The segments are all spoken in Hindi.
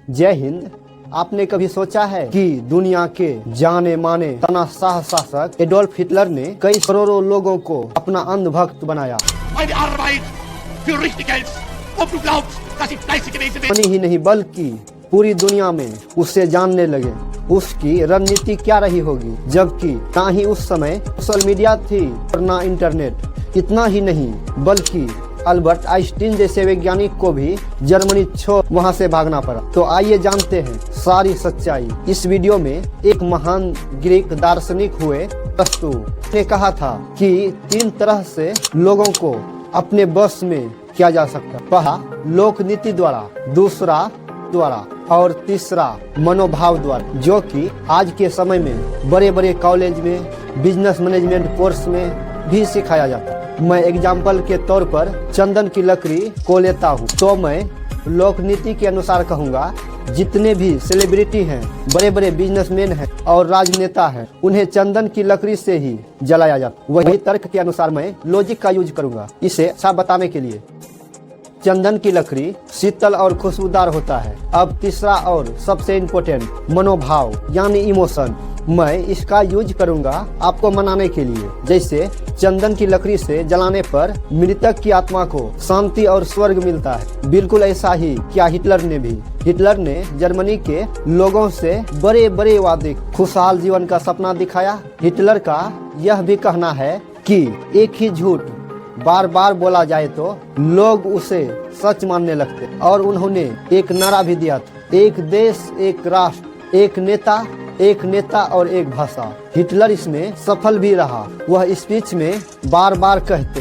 जय हिंद। आपने कभी सोचा है कि दुनिया के जाने माने तानाशाह शासक एडोल्फ हिटलर ने कई करोड़ों लोगों को अपना अंधभक्त बनाया। ही नहीं बल्कि पूरी दुनिया में उसे जानने लगे। उसकी रणनीति क्या रही होगी, जबकि ना ही उस समय सोशल मीडिया थी और ना इंटरनेट। इतना ही नहीं बल्कि अल्बर्ट आइंस्टीन जैसे वैज्ञानिक को भी जर्मनी छोड़ वहां से भागना पड़ा। तो आइए जानते हैं सारी सच्चाई। इस वीडियो में एक महान ग्रीक दार्शनिक हुए अरस्तु ने कहा था कि 3 तरह से लोगों को अपने बस में किया जा सकता। पहला लोक नीति द्वारा, दूसरा द्वारा और तीसरा मनोभाव द्वारा, जो कि आज के समय में बड़े बड़े कॉलेज में बिजनेस मैनेजमेंट कोर्स में भी सिखाया जाता है। मैं एग्जाम्पल के तौर पर चंदन की लकड़ी को लेता हूँ, तो मैं लोक नीति के अनुसार कहूँगा जितने भी सेलिब्रिटी हैं, बड़े बड़े बिजनेसमैन हैं और राजनेता हैं, उन्हें चंदन की लकड़ी से ही जलाया जाता। वही तर्क के अनुसार मैं लॉजिक का यूज करूँगा इसे अच्छा बताने के लिए। चंदन की लकड़ी शीतल और खुशबूदार होता है। अब तीसरा और सबसे इम्पोर्टेंट मनोभाव यानी इमोशन, मैं इसका यूज करूंगा आपको मनाने के लिए। जैसे चंदन की लकड़ी से जलाने पर मृतक की आत्मा को शांति और स्वर्ग मिलता है, बिल्कुल ऐसा ही किया हिटलर ने भी। हिटलर ने जर्मनी के लोगों से बड़े बड़े वादे, खुशहाल जीवन का सपना दिखाया। हिटलर का यह भी कहना है कि एक ही झूठ बार बार बोला जाए तो लोग उसे सच मानने लगते, और उन्होंने एक नारा भी दिया था, एक देश एक राष्ट्र, एक नेता और एक भाषा। हिटलर इसमें सफल भी रहा। वह स्पीच में बार बार कहते,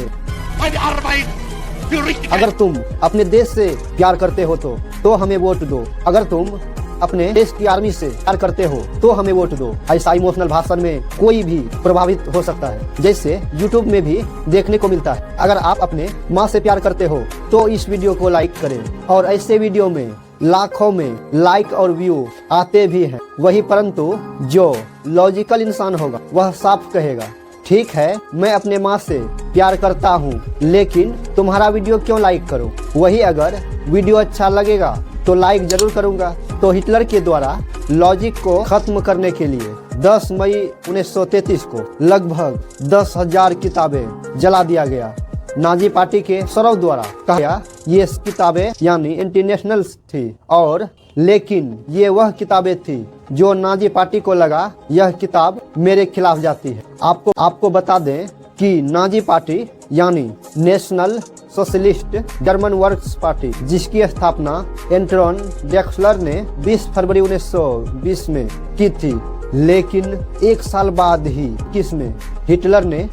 अगर तुम अपने देश से प्यार करते हो तो हमें वोट दो, अगर तुम अपने देश की आर्मी से प्यार करते हो तो हमें वोट दो। ऐसा इमोशनल भाषण में कोई भी प्रभावित हो सकता है, जैसे यूट्यूब में भी देखने को मिलता है। अगर आप अपने माँ से प्यार करते हो तो इस वीडियो को लाइक करें, और ऐसे वीडियो में लाखों में लाइक और व्यू आते भी हैं। वही परंतु जो लॉजिकल इंसान होगा वह साफ कहेगा, ठीक है मैं अपने माँ से प्यार करता हूँ, लेकिन तुम्हारा वीडियो क्यों लाइक करूँ। वही अगर वीडियो अच्छा लगेगा तो लाइक जरूर करूँगा। तो हिटलर के द्वारा लॉजिक को खत्म करने के लिए 10 मई 1933 को लगभग 10,000 किताबें जला दिया गया। नाजी पार्टी के सौरव द्वारा कहा ये किताबें यानी इंटरनेशनल थी, और लेकिन ये वह किताबें थी जो नाजी पार्टी को लगा यह किताब मेरे खिलाफ जाती है। आपको बता दें कि नाजी पार्टी यानी national socialist German workers party, जिसकी स्थापना एंटोन ड्रेक्सलर ने 20 फरवरी 1920 में की थी, लेकिन 1 साल बाद ही किसमें हिटलर ने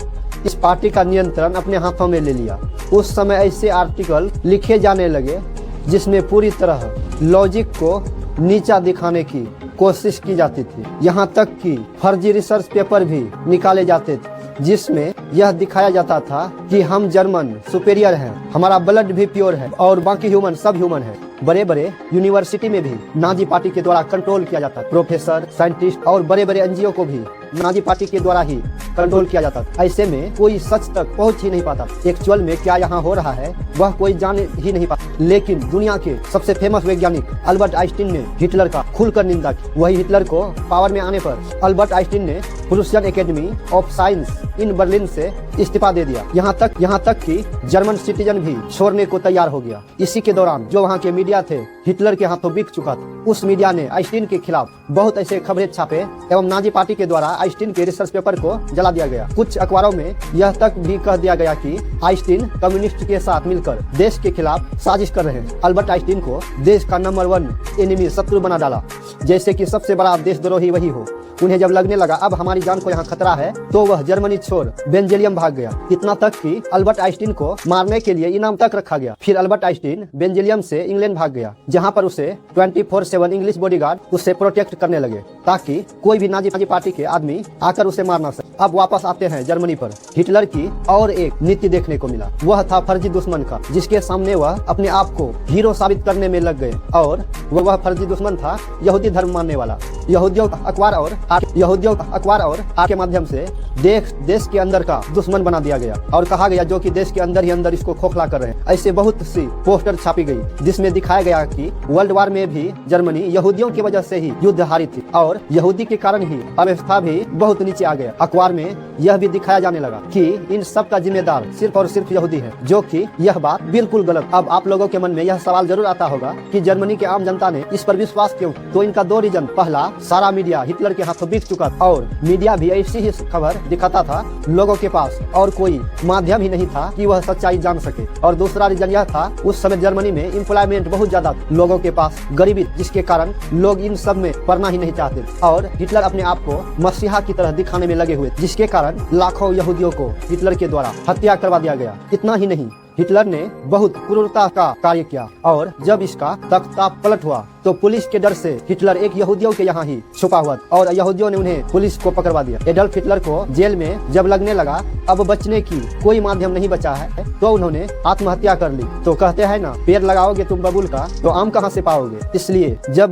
इस पार्टी का नियंत्रण अपने हाथों में ले लिया। उस समय ऐसे आर्टिकल लिखे जाने लगे जिसमें पूरी तरह लॉजिक को नीचा दिखाने की कोशिश की जाती थी। यहाँ तक कि फर्जी रिसर्च पेपर भी निकाले जाते थे जिसमें यह दिखाया जाता था कि हम जर्मन सुपेरियर हैं, हमारा ब्लड भी प्योर है और बाकी ह्यूमन सब ह्यूमन है। बड़े बड़े यूनिवर्सिटी में भी नाजी पार्टी के द्वारा कंट्रोल किया जाता। प्रोफेसर, साइंटिस्ट और बड़े बड़े एनजीओ को भी नाजी पार्टी के द्वारा ही कंट्रोल किया जाता। ऐसे में कोई सच तक पहुंच ही नहीं पाता। एक्चुअल में क्या यहाँ हो रहा है वह कोई जान ही नहीं पाता। लेकिन दुनिया के सबसे फेमस वैज्ञानिक अल्बर्ट आइंस्टीन ने हिटलर का खुलकर निंदा की। वही हिटलर को पावर में आने पर अल्बर्ट आइंस्टीन ने Prussian academy of science in Berlin से इस्तीफा दे दिया। यहाँ तक कि जर्मन सिटीजन भी छोड़ने को तैयार हो गया। इसी के दौरान जो वहाँ के मीडिया थे हिटलर के हाथों बिक चुका था। उस मीडिया ने आइंस्टीन के खिलाफ बहुत ऐसे खबरें छापे एवं नाजी पार्टी के द्वारा आइंस्टीन के रिसर्च पेपर को जला दिया गया। कुछ अखबारों में यह तक भी कह दिया गया कि आइंस्टीन कम्युनिस्ट के साथ मिलकर देश के खिलाफ साजिश कर रहे हैं। अल्बर्ट आइंस्टीन को देश का नंबर 1 एनिमी शत्रु बना डाला, जैसे कि सबसे बड़ा देशद्रोही वही हो। उन्हें जब लगने लगा अब हमारी जान को यहाँ खतरा है तो वह जर्मनी छोड़ बेल्जियम भाग गया। इतना तक कि अल्बर्ट आइंस्टीन को मारने के लिए इनाम तक रखा गया। फिर अल्बर्ट आइंस्टीन बेल्जियम से इंग्लैंड भाग गया, जहाँ पर उसे 24/7 इंग्लिश बॉडीगार्ड उसे प्रोटेक्ट करने लगे ताकि कोई भी नाजी पार्टी के आदमी आकर उसे मार ना सके। अब वापस आते हैं जर्मनी पर। हिटलर की और एक नीति देखने को मिला, वह था फर्जी दुश्मन का, जिसके सामने वह अपने आप को हीरो साबित करने में लग गए। और वह फर्जी दुश्मन था यहूदी धर्म मानने वाला। यहूदियों अखबार और आर्ट के माध्यम से देश के अंदर का दुश्मन बना दिया गया और कहा गया जो कि देश के अंदर ही अंदर इसको खोखला कर रहे हैं। ऐसे बहुत सी पोस्टर छापी गई जिसमें दिखाया गया कि वर्ल्ड वार में भी जर्मनी यहूदियों की वजह से ही युद्ध हारी थी और यहूदी के कारण ही अवस्था भी बहुत नीचे आ गया। अखबार में यह भी दिखाया जाने लगा कि इन सब का जिम्मेदार सिर्फ और सिर्फ यहूदी है, जो कि यह बात बिल्कुल गलत। अब आप लोगों के मन में यह सवाल जरूर आता होगा कि जर्मनी के आम जनता ने इस पर विश्वास क्यों? तो इनका दो रीजन। पहला, सारा मीडिया हिटलर के हाथों बिक चुका था और मीडिया भी ऐसी ही खबर दिखाता था, लोगों के पास और कोई माध्यम ही नहीं था कि वह सच्चाई जान सके। और दूसरा रीजन यह था, उस समय जर्मनी में एम्प्लॉयमेंट बहुत ज्यादा, लोगों के पास गरीबी, जिसके कारण लोग इन सब में पढ़ना ही नहीं चाहते और हिटलर अपने आप को मसीहा की तरह दिखाने में लगे हुए, जिसके कारण लाखों यहूदियों को हिटलर के द्वारा हत्या करवा दिया गया। इतना ही नहीं, हिटलर ने बहुत क्रूरता का कार्य किया और जब इसका तख्ता पलट हुआ तो पुलिस के डर से हिटलर एक यहूदियों के यहाँ ही छुपा हुआ और यहूदियों ने उन्हें पुलिस को पकड़वा दिया। एडल्फ हिटलर को जेल में जब लगने लगा अब बचने की कोई माध्यम नहीं बचा है तो उन्होंने आत्महत्या कर ली। तो कहते हैं ना, पेड़ लगाओगे तुम बबूल का तो आम कहाँ से पाओगे। इसलिए जब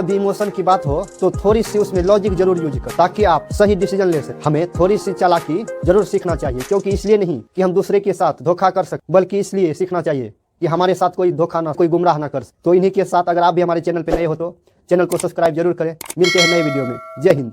भी इमोशन की बात हो तो थोड़ी सी उसमें लॉजिक जरूर यूज कर, ताकि आप सही डिसीजन ले सके। हमें थोड़ी सी चालाकी जरूर सीखना चाहिए, क्योंकि इसलिए नहीं कि हम दूसरे के साथ धोखा कर सके, बल्कि इसलिए सीखना चाहिए कि हमारे साथ कोई धोखा ना, कोई गुमराह ना कर। तो इन्हीं के साथ अगर आप भी हमारे चैनल पे नए हो तो चैनल को सब्सक्राइब जरूर करें। मिलते हैं नए वीडियो में। जय हिंद।